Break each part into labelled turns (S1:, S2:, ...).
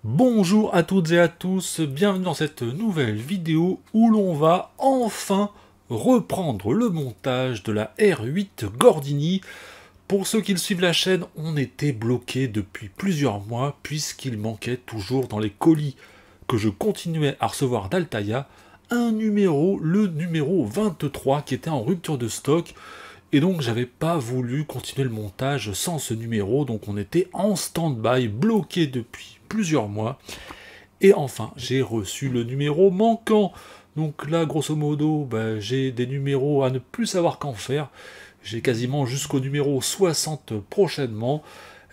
S1: Bonjour à toutes et à tous, bienvenue dans cette nouvelle vidéo où l'on va enfin reprendre le montage de la R8 Gordini. Pour ceux qui suivent la chaîne, on était bloqué depuis plusieurs mois puisqu'il manquait toujours dans les colis que je continuais à recevoir d'Altaïa un numéro, le numéro 23 qui était en rupture de stock. Et donc j'avais pas voulu continuer le montage sans ce numéro, donc on était en stand-by, bloqué depuis plusieurs mois. Et enfin, j'ai reçu le numéro manquant. Donc là, grosso modo, j'ai des numéros à ne plus savoir qu'en faire. J'ai quasiment jusqu'au numéro 60 prochainement.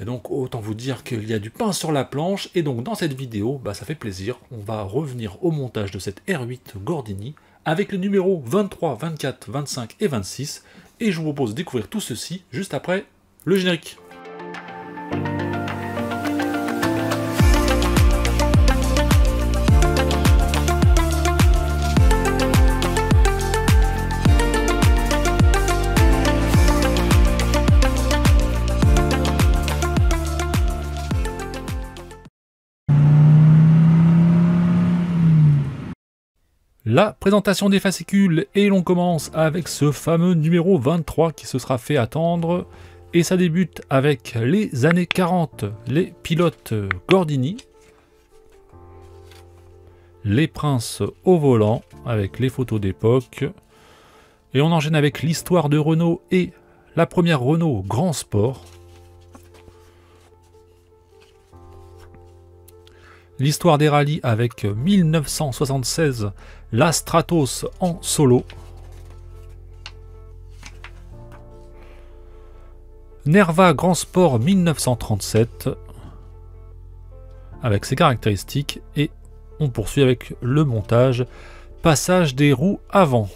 S1: Et donc autant vous dire qu'il y a du pain sur la planche. Et donc dans cette vidéo, ça fait plaisir. On va revenir au montage de cette R8 Gordini avec les numéros 23, 24, 25 et 26. Et je vous propose de découvrir tout ceci juste après le générique. La présentation des fascicules, et l'on commence avec ce fameux numéro 23 qui se sera fait attendre, et ça débute avec les années 40, les pilotes Gordini, les princes au volant avec les photos d'époque, et on enchaîne avec l'histoire de Renault et la première Renault Grand Sport, l'histoire des rallyes avec 1976, la Stratos en solo, Nerva Grand Sport 1937 avec ses caractéristiques, et on poursuit avec le montage, passage des roues avant.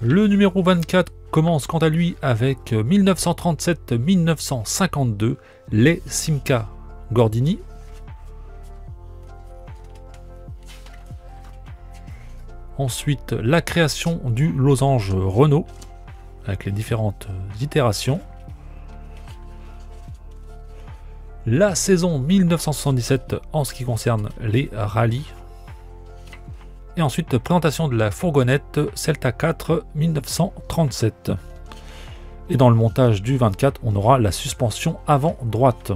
S1: Le numéro 24 commence quant à lui avec 1937-1952, les Simca Gordini. Ensuite, la création du losange Renault, avec les différentes itérations. La saison 1977 en ce qui concerne les rallyes. Et ensuite, présentation de la fourgonnette Celta 4 1937. Et dans le montage du 24, on aura la suspension avant droite.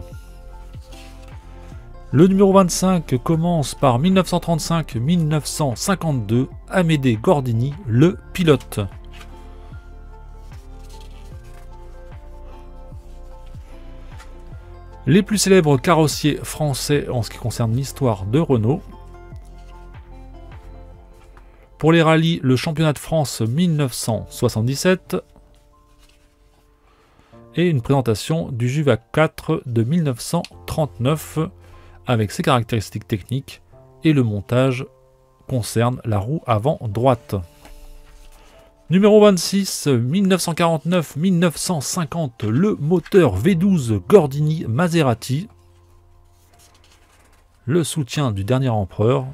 S1: Le numéro 25 commence par 1935-1952, Amédée Gordini, le pilote. Les plus célèbres carrossiers français en ce qui concerne l'histoire de Renault. Pour les rallyes, le championnat de France 1977. Et une présentation du Juvac 4 de 1939. Avec ses caractéristiques techniques, et le montage concerne la roue avant droite. Numéro 26, 1949-1950, le moteur V12 Gordini Maserati, le soutien du dernier empereur,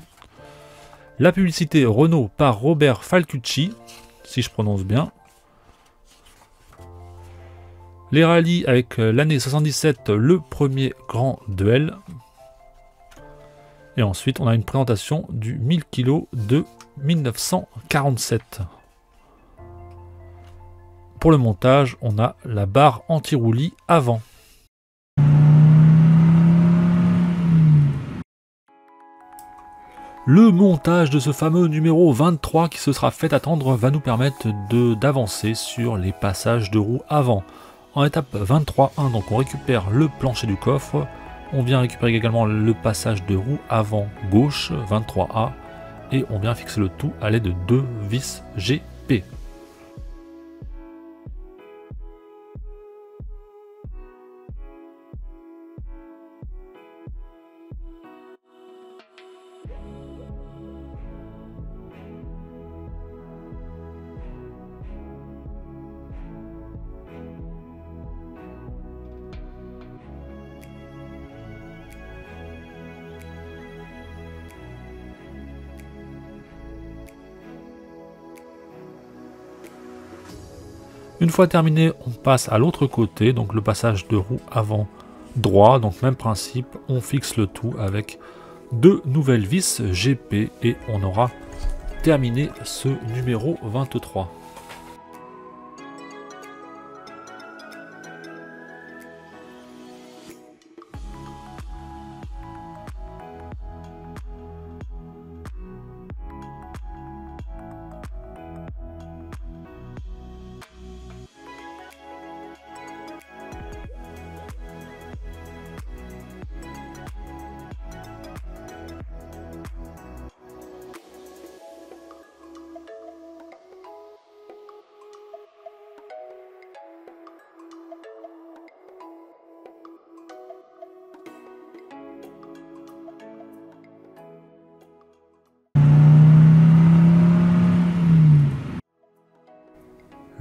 S1: la publicité Renault par Robert Falcucci, si je prononce bien, les rallyes avec l'année 77, le premier grand duel. Et ensuite, on a une présentation du 1000 kg de 1947. Pour le montage, on a la barre anti-roulis avant. Le montage de ce fameux numéro 23 qui se sera fait attendre va nous permettre d'avancer sur les passages de roues avant. En étape 23.1, donc on récupère le plancher du coffre. On vient récupérer également le passage de roue avant gauche, 23A, et on vient fixer le tout à l'aide de 2 vis GP. Une fois terminé, on passe à l'autre côté, donc le passage de roue avant droit. Donc même principe, on fixe le tout avec 2 nouvelles vis GP et on aura terminé ce numéro 23.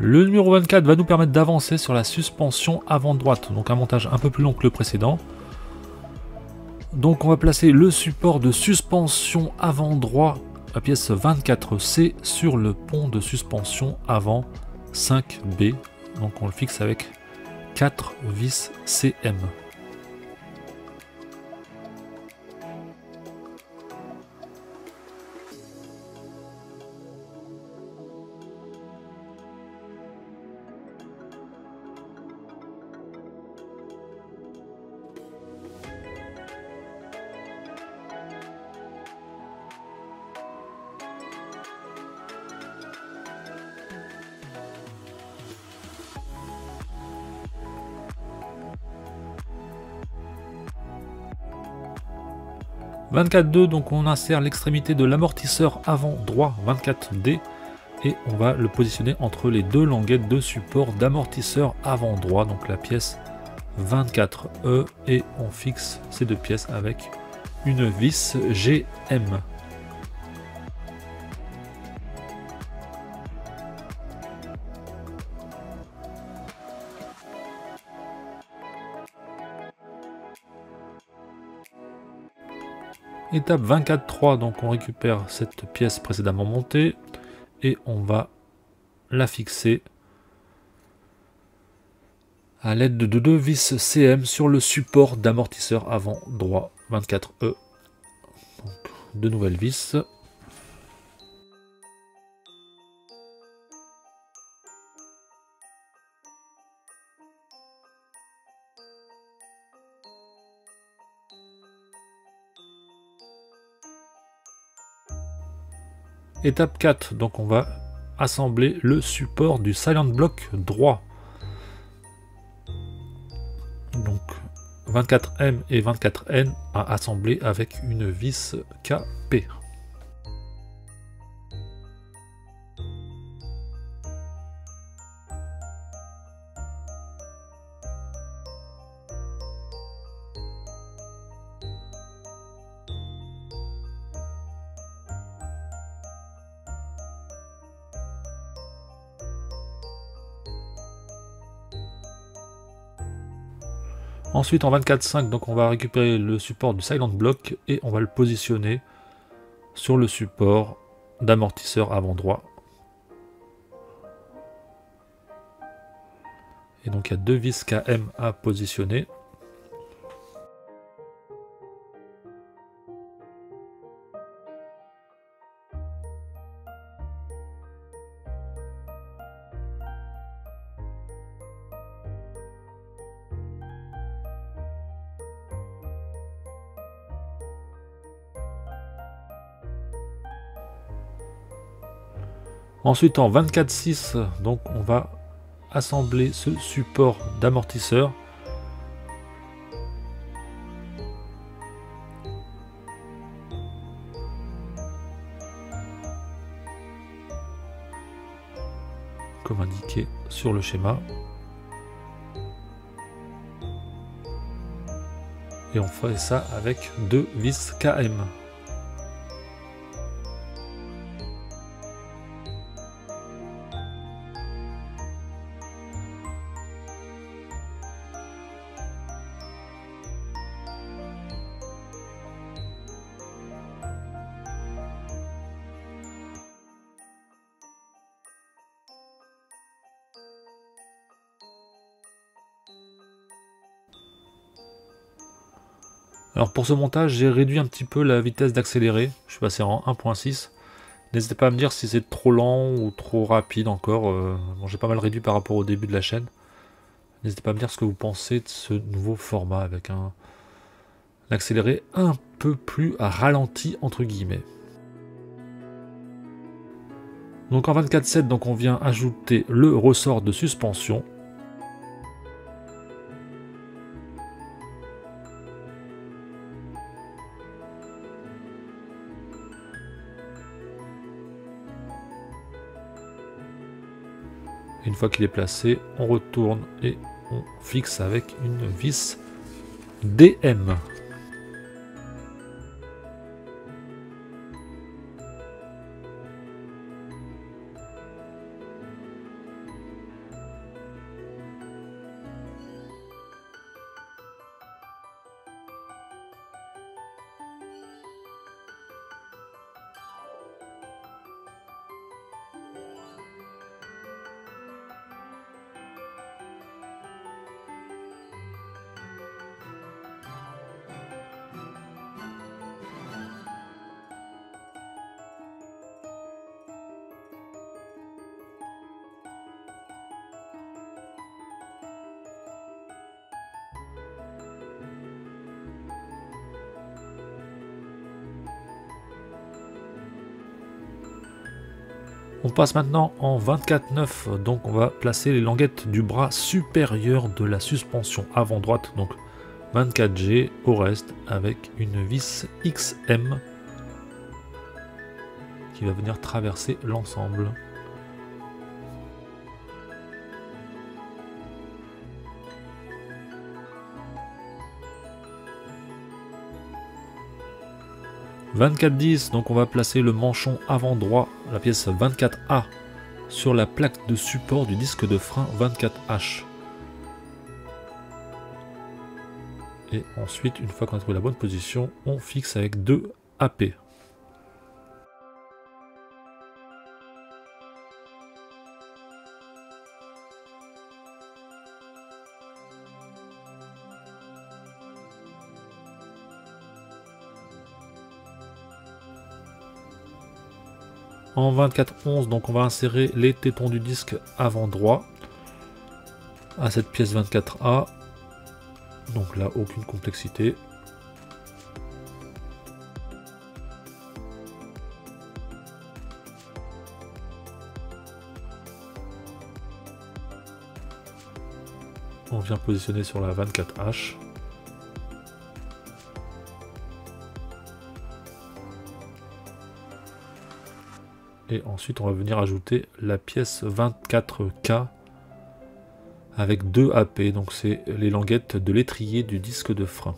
S1: Le numéro 24 va nous permettre d'avancer sur la suspension avant droite, donc un montage un peu plus long que le précédent. Donc on va placer le support de suspension avant droit, la pièce 24C, sur le pont de suspension avant 5B. Donc on le fixe avec 4 vis CM. « 24.2, donc on insère l'extrémité de l'amortisseur avant droit 24D et on va le positionner entre les deux languettes de support d'amortisseur avant droit, donc la pièce 24E, et on fixe ces deux pièces avec une vis GM. Étape 24.3, donc on récupère cette pièce précédemment montée et on va la fixer à l'aide de deux vis CM sur le support d'amortisseur avant droit 24E. Donc, deux nouvelles vis. Étape 4, donc on va assembler le support du Silent Block droit. Donc 24M et 24N à assembler avec une vis KP. Ensuite en 24.5, donc on va récupérer le support du Silent Block et on va le positionner sur le support d'amortisseur avant droit. Et donc il y a deux vis KM à positionner. Ensuite en 24.6, donc on va assembler ce support d'amortisseur. Comme indiqué sur le schéma. Et on fait ça avec deux vis KM. Alors pour ce montage, j'ai réduit un petit peu la vitesse d'accéléré. Je suis passé en 1.6. N'hésitez pas à me dire si c'est trop lent ou trop rapide encore. Bon, j'ai pas mal réduit par rapport au début de la chaîne. N'hésitez pas à me dire ce que vous pensez de ce nouveau format avec un accéléré un peu plus ralenti entre guillemets. Donc en 24/7, donc on vient ajouter le ressort de suspension. Une fois qu'il est placé, on retourne et on fixe avec une vis DM. On passe maintenant en 24/9, donc on va placer les languettes du bras supérieur de la suspension avant droite, donc 24G au reste, avec une vis XM qui va venir traverser l'ensemble. « 24/10, donc on va placer le manchon avant droit, la pièce 24A, sur la plaque de support du disque de frein 24H. Et ensuite, une fois qu'on a trouvé la bonne position, on fixe avec 2 AP. En 24/11, donc on va insérer les tétons du disque avant droit à cette pièce 24A. Donc là, aucune complexité. On vient positionner sur la 24H. Et ensuite, on va venir ajouter la pièce 24K avec 2 AP. Donc c'est les languettes de l'étrier du disque de frein.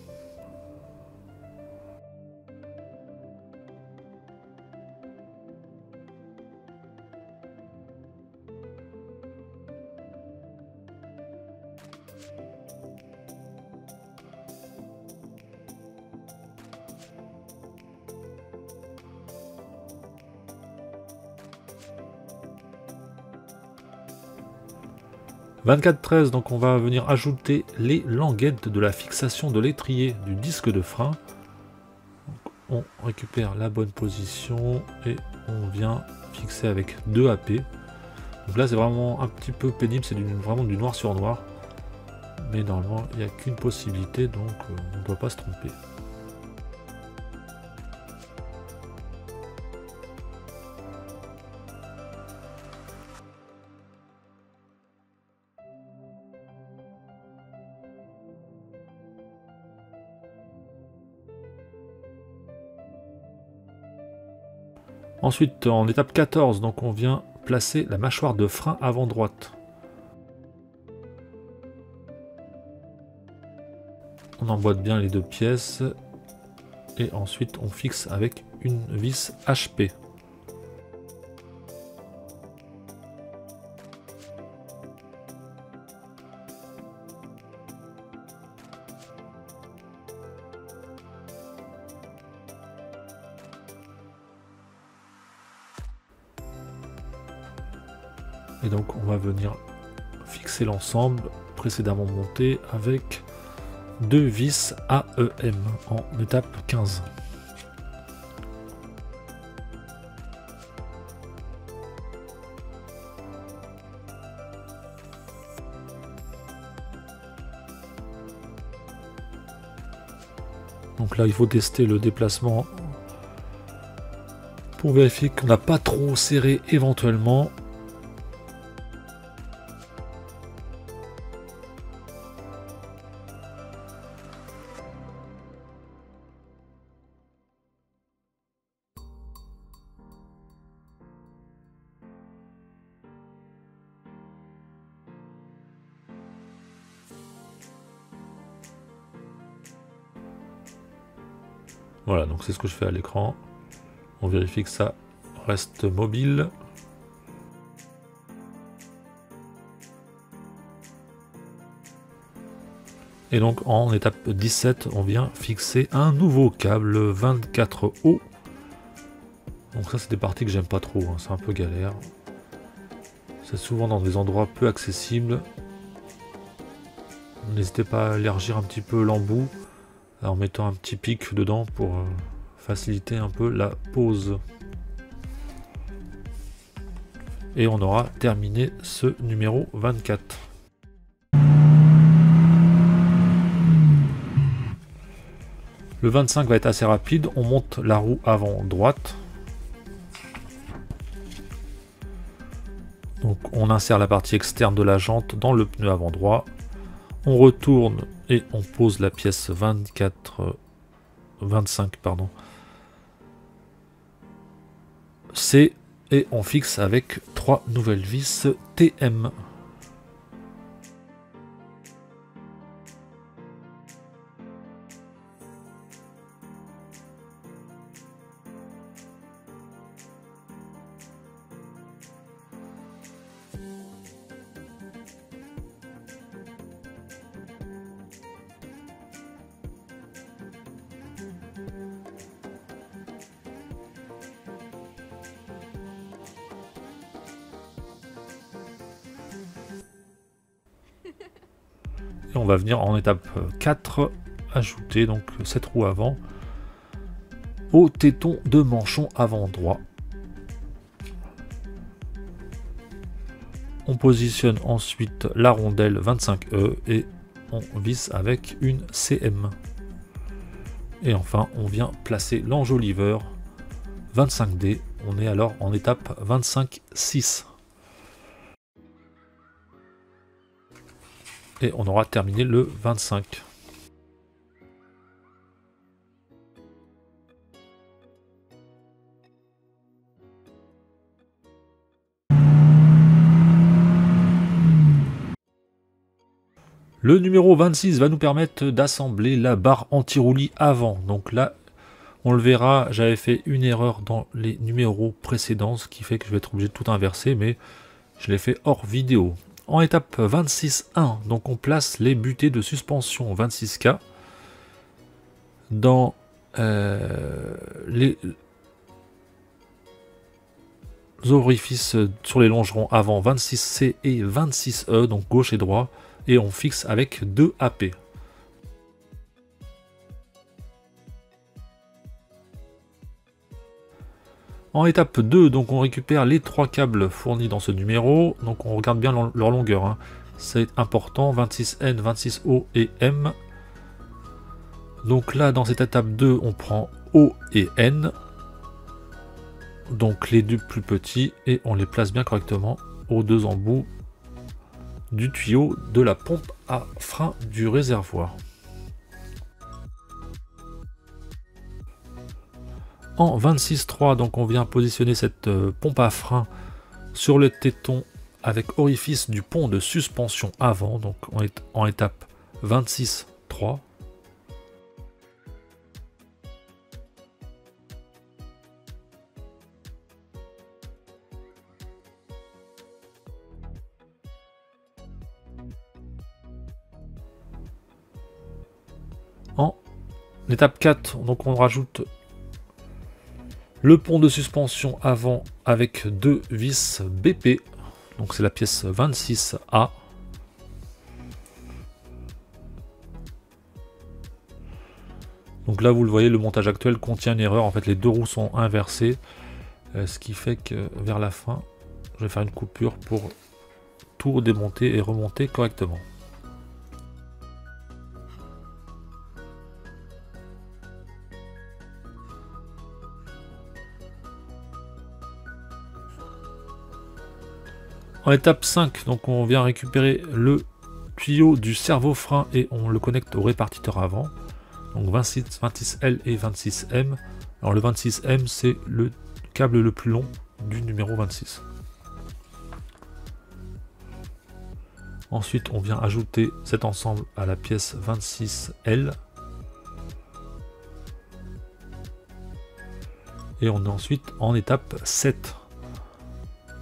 S1: « 24/13, donc on va venir ajouter les languettes de la fixation de l'étrier du disque de frein. Donc on récupère la bonne position et on vient fixer avec 2 AP. Donc là c'est vraiment un petit peu pénible, c'est vraiment du noir sur noir. Mais normalement il n'y a qu'une possibilité, donc on ne doit pas se tromper. Ensuite, en étape 14, donc on vient placer la mâchoire de frein avant droite. On emboîte bien les deux pièces et ensuite on fixe avec une vis HP. Et donc on va venir fixer l'ensemble précédemment monté avec 2 vis AEM en étape 15. Donc là, il faut tester le déplacement pour vérifier qu'on n'a pas trop serré éventuellement. Voilà, donc c'est ce que je fais à l'écran. On vérifie que ça reste mobile. Et donc en étape 17, on vient fixer un nouveau câble 24O. Donc ça c'est des parties que j'aime pas trop, hein, c'est un peu galère. C'est souvent dans des endroits peu accessibles. N'hésitez pas à élargir un petit peu l'embout en mettant un petit pic dedans pour faciliter un peu la pose. Et on aura terminé ce numéro 24. Le 25 va être assez rapide, on monte la roue avant droite. Donc on insère la partie externe de la jante dans le pneu avant droit. On retourne et on pose la pièce 25 pardon. C et on fixe avec 3 nouvelles vis TM. Et on va venir en étape 4 ajouter donc cette roue avant au téton de manchon avant droit. On positionne ensuite la rondelle 25E et on visse avec une CM. Et enfin on vient placer l'enjoliveur 25D. On est alors en étape 25-6. Et on aura terminé le 25. Le numéro 26 va nous permettre d'assembler la barre anti-roulis avant. Donc là, on le verra, j'avais fait une erreur dans les numéros précédents, ce qui fait que je vais être obligé de tout inverser, mais je l'ai fait hors vidéo. En étape 26.1, donc on place les butées de suspension 26K dans les orifices sur les longerons avant 26C et 26E, donc gauche et droit, et on fixe avec 2 AP. En étape 2, donc on récupère les 3 câbles fournis dans ce numéro, donc on regarde bien leur longueur, hein. C'est important, 26N, 26O et M. Donc là, dans cette étape 2, on prend O et N, donc les deux plus petits, et on les place bien correctement aux deux embouts du tuyau de la pompe à frein du réservoir. En 26.3, donc on vient positionner cette pompe à frein sur le téton avec orifice du pont de suspension avant, donc on est en étape 26.3. En étape 4, donc on rajoute le pont de suspension avant avec 2 vis BP, donc c'est la pièce 26A. Donc là vous le voyez, le montage actuel contient une erreur, en fait les deux roues sont inversées, ce qui fait que vers la fin, je vais faire une coupure pour tout démonter et remonter correctement. En étape 5, donc on vient récupérer le tuyau du servo-frein et on le connecte au répartiteur avant. Donc 26L et 26M. Alors le 26M c'est le câble le plus long du numéro 26. Ensuite on vient ajouter cet ensemble à la pièce 26L. Et on est ensuite en étape 7.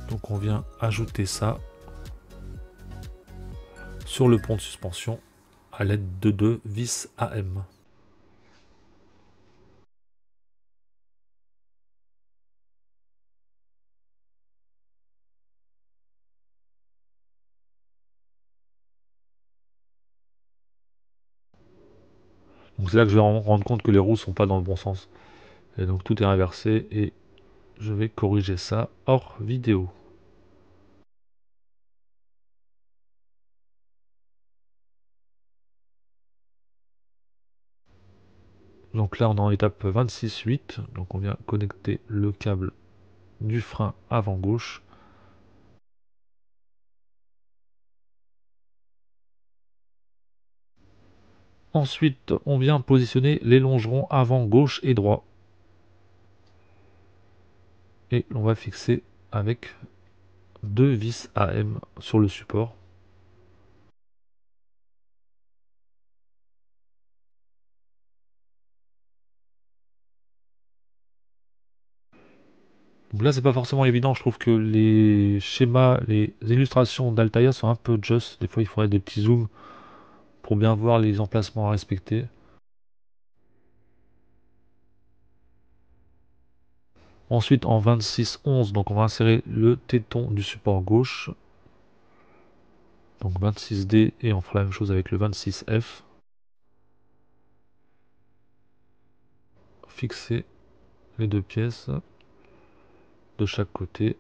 S1: Donc on vient ajouter ça sur le pont de suspension à l'aide de deux vis AM. Donc c'est là que je vais me rendre compte que les roues sont pas dans le bon sens. Et donc tout est inversé et je vais corriger ça hors vidéo. Donc là on est en étape 26.8, donc on vient connecter le câble du frein avant gauche. Ensuite on vient positionner les longerons avant gauche et droit. Et on va fixer avec deux vis AM sur le support. Donc là c'est pas forcément évident, je trouve que les schémas, les illustrations d'Altaïa sont un peu just, des fois il faudrait des petits zooms pour bien voir les emplacements à respecter. Ensuite en 26-11, donc on va insérer le téton du support gauche. Donc 26D et on fera la même chose avec le 26F. Fixer les deux pièces de chaque côté.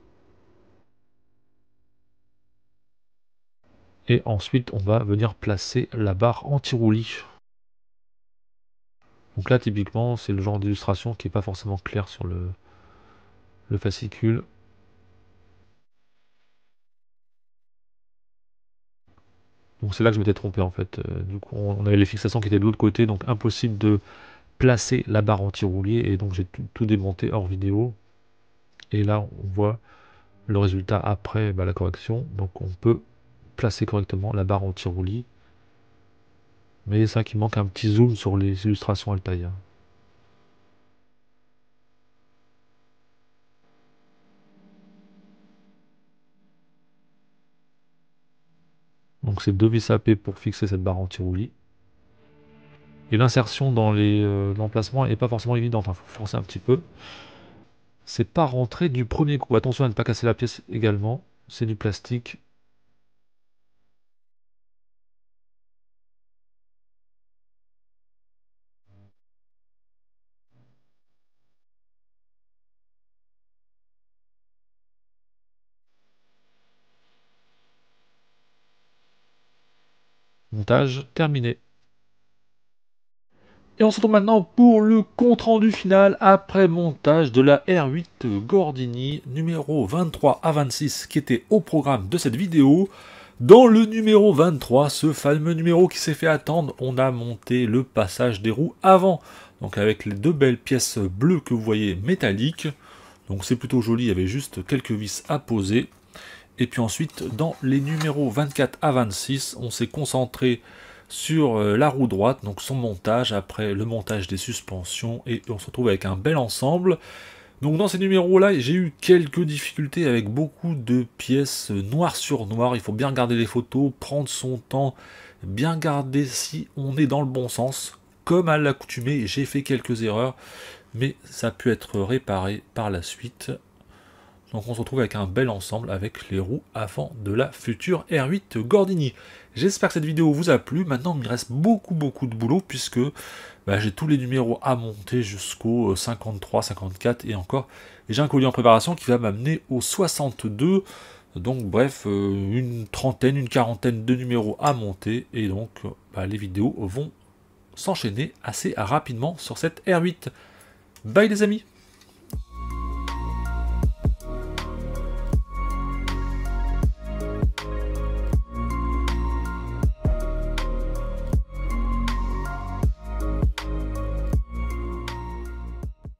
S1: Et ensuite on va venir placer la barre anti-roulis. Donc là typiquement c'est le genre d'illustration qui n'est pas forcément clair sur le fascicule. Donc c'est là que je m'étais trompé en fait. Du coup on avait les fixations qui étaient de l'autre côté, donc impossible de placer la barre anti-roulis et donc j'ai tout démonté hors vidéo. Et là on voit le résultat après la correction. Donc on peut placer correctement la barre anti-roulis. Mais c'est ça qui manque un petit zoom sur les illustrations Altaïa. Donc c'est deux vis AP pour fixer cette barre anti-roulis. Et l'insertion dans l'emplacement n'est pas forcément évidente, il faut forcer un petit peu. C'est pas rentré du premier coup. Attention à ne pas casser la pièce également, c'est du plastique. Montage terminé. Et on se retrouve maintenant pour le compte-rendu final après montage de la R8 Gordini numéro 23 à 26 qui était au programme de cette vidéo. Dans le numéro 23, ce fameux numéro qui s'est fait attendre, on a monté le passage des roues avant. Donc avec les deux belles pièces bleues que vous voyez métalliques. Donc c'est plutôt joli, il y avait juste quelques vis à poser. Et puis ensuite, dans les numéros 24 à 26, on s'est concentré sur la roue droite, donc son montage, après le montage des suspensions, et on se retrouve avec un bel ensemble. Donc dans ces numéros-là, j'ai eu quelques difficultés avec beaucoup de pièces noir sur noir. Il faut bien regarder les photos, prendre son temps, bien garder si on est dans le bon sens. Comme à l'accoutumée, j'ai fait quelques erreurs, mais ça a pu être réparé par la suite. Donc on se retrouve avec un bel ensemble avec les roues avant de la future R8 Gordini. J'espère que cette vidéo vous a plu. Maintenant il me reste beaucoup de boulot puisque j'ai tous les numéros à monter jusqu'au 53, 54 et encore. Et j'ai un colis en préparation qui va m'amener au 62. Donc bref, une trentaine, une quarantaine de numéros à monter. Et donc les vidéos vont s'enchaîner assez rapidement sur cette R8. Bye les amis!